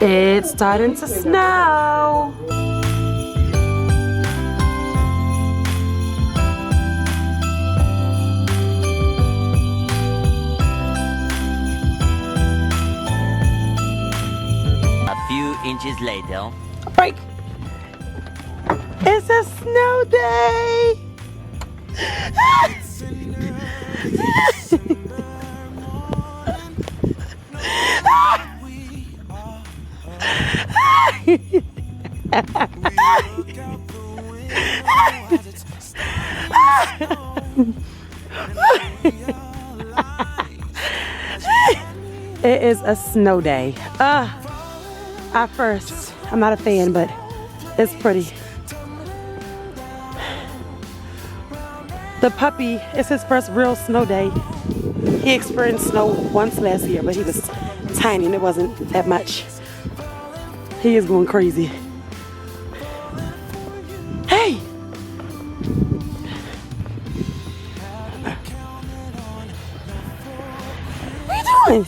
It's starting to snow. A few inches later. Break. It's a snow day. It is a snow day. At first, I'm not a fan, but it's pretty. The puppy, it's his first real snow day. He experienced snow once last year, but he was tiny and it wasn't that much. He is going crazy. Hey! What are you doing?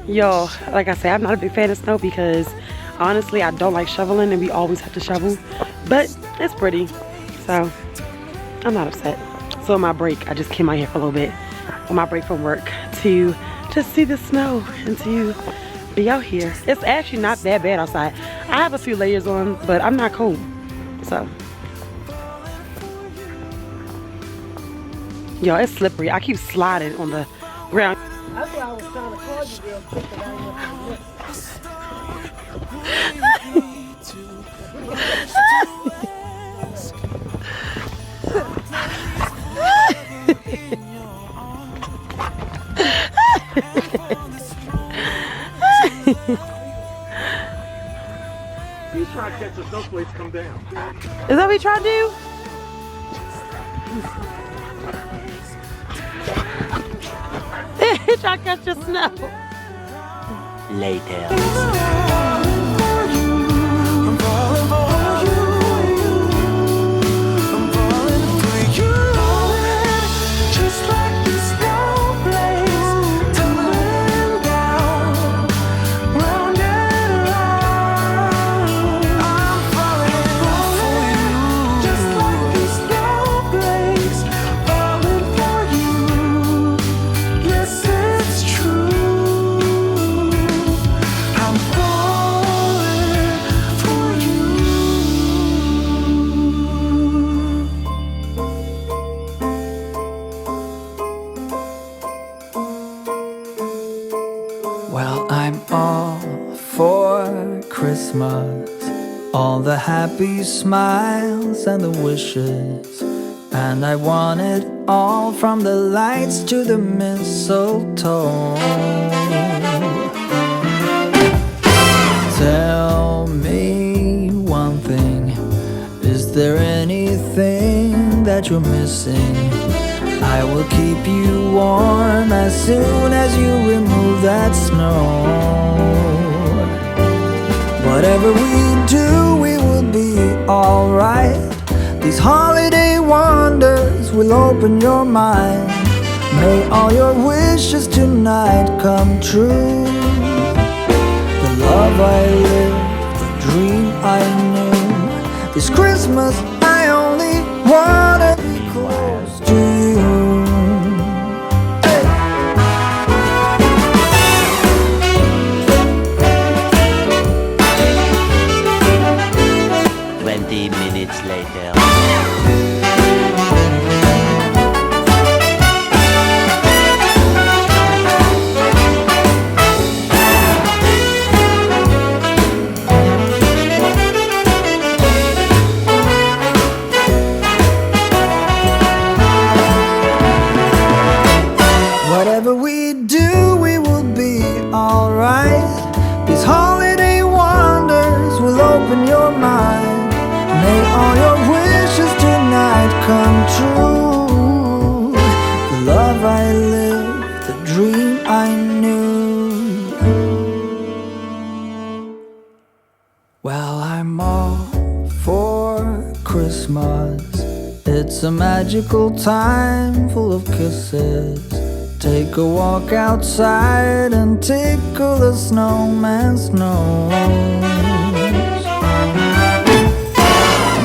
Yo, like I said, I'm not a big fan of snow because honestly I don't like shoveling and we always have to shovel, but it's pretty, so I'm not upset. So on my break, I just came out here for a little bit on my break from work to just see the snow and to be out here. It's actually not that bad outside. I have a few layers on, but I'm not cold, so. Yo, it's slippery. I keep sliding on the ground. That's why I was trying to call you real quick, but I He's trying to catch the snowflakes come down. Is that what you trying to do? He trying to catch the snow. Later. Well, I'm all for Christmas, all the happy smiles and the wishes, and I want it all from the lights to the mistletoe. Tell me one thing, is there anything that you're missing? I will keep you warm as soon as you remove that snow. Whatever we do, we will be alright. These holiday wonders will open your mind. May all your wishes tonight come true. The love I lived, the dream I knew. This Christmas I only wanna be close to you. 20 minutes later. Whatever we do, we will be alright. These holiday wonders will open your mind. May all your wishes tonight come true. The love I lived, the dream I knew. Well, I'm a magical time full of kisses. Take a walk outside and tickle the snowman's nose.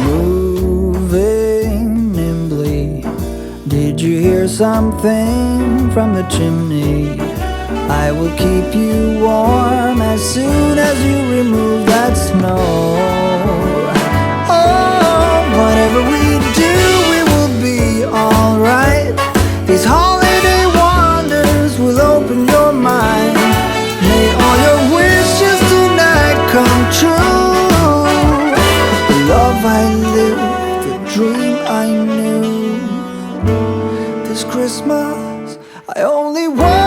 Moving nimbly, did you hear something from the chimney? I will keep you warm as soon as you remove that snow. Oh, whatever we do, we will be alright. These holiday wonders will open your mind. May all your wishes tonight come true. The love I lived, the dream I knew. This Christmas, I only want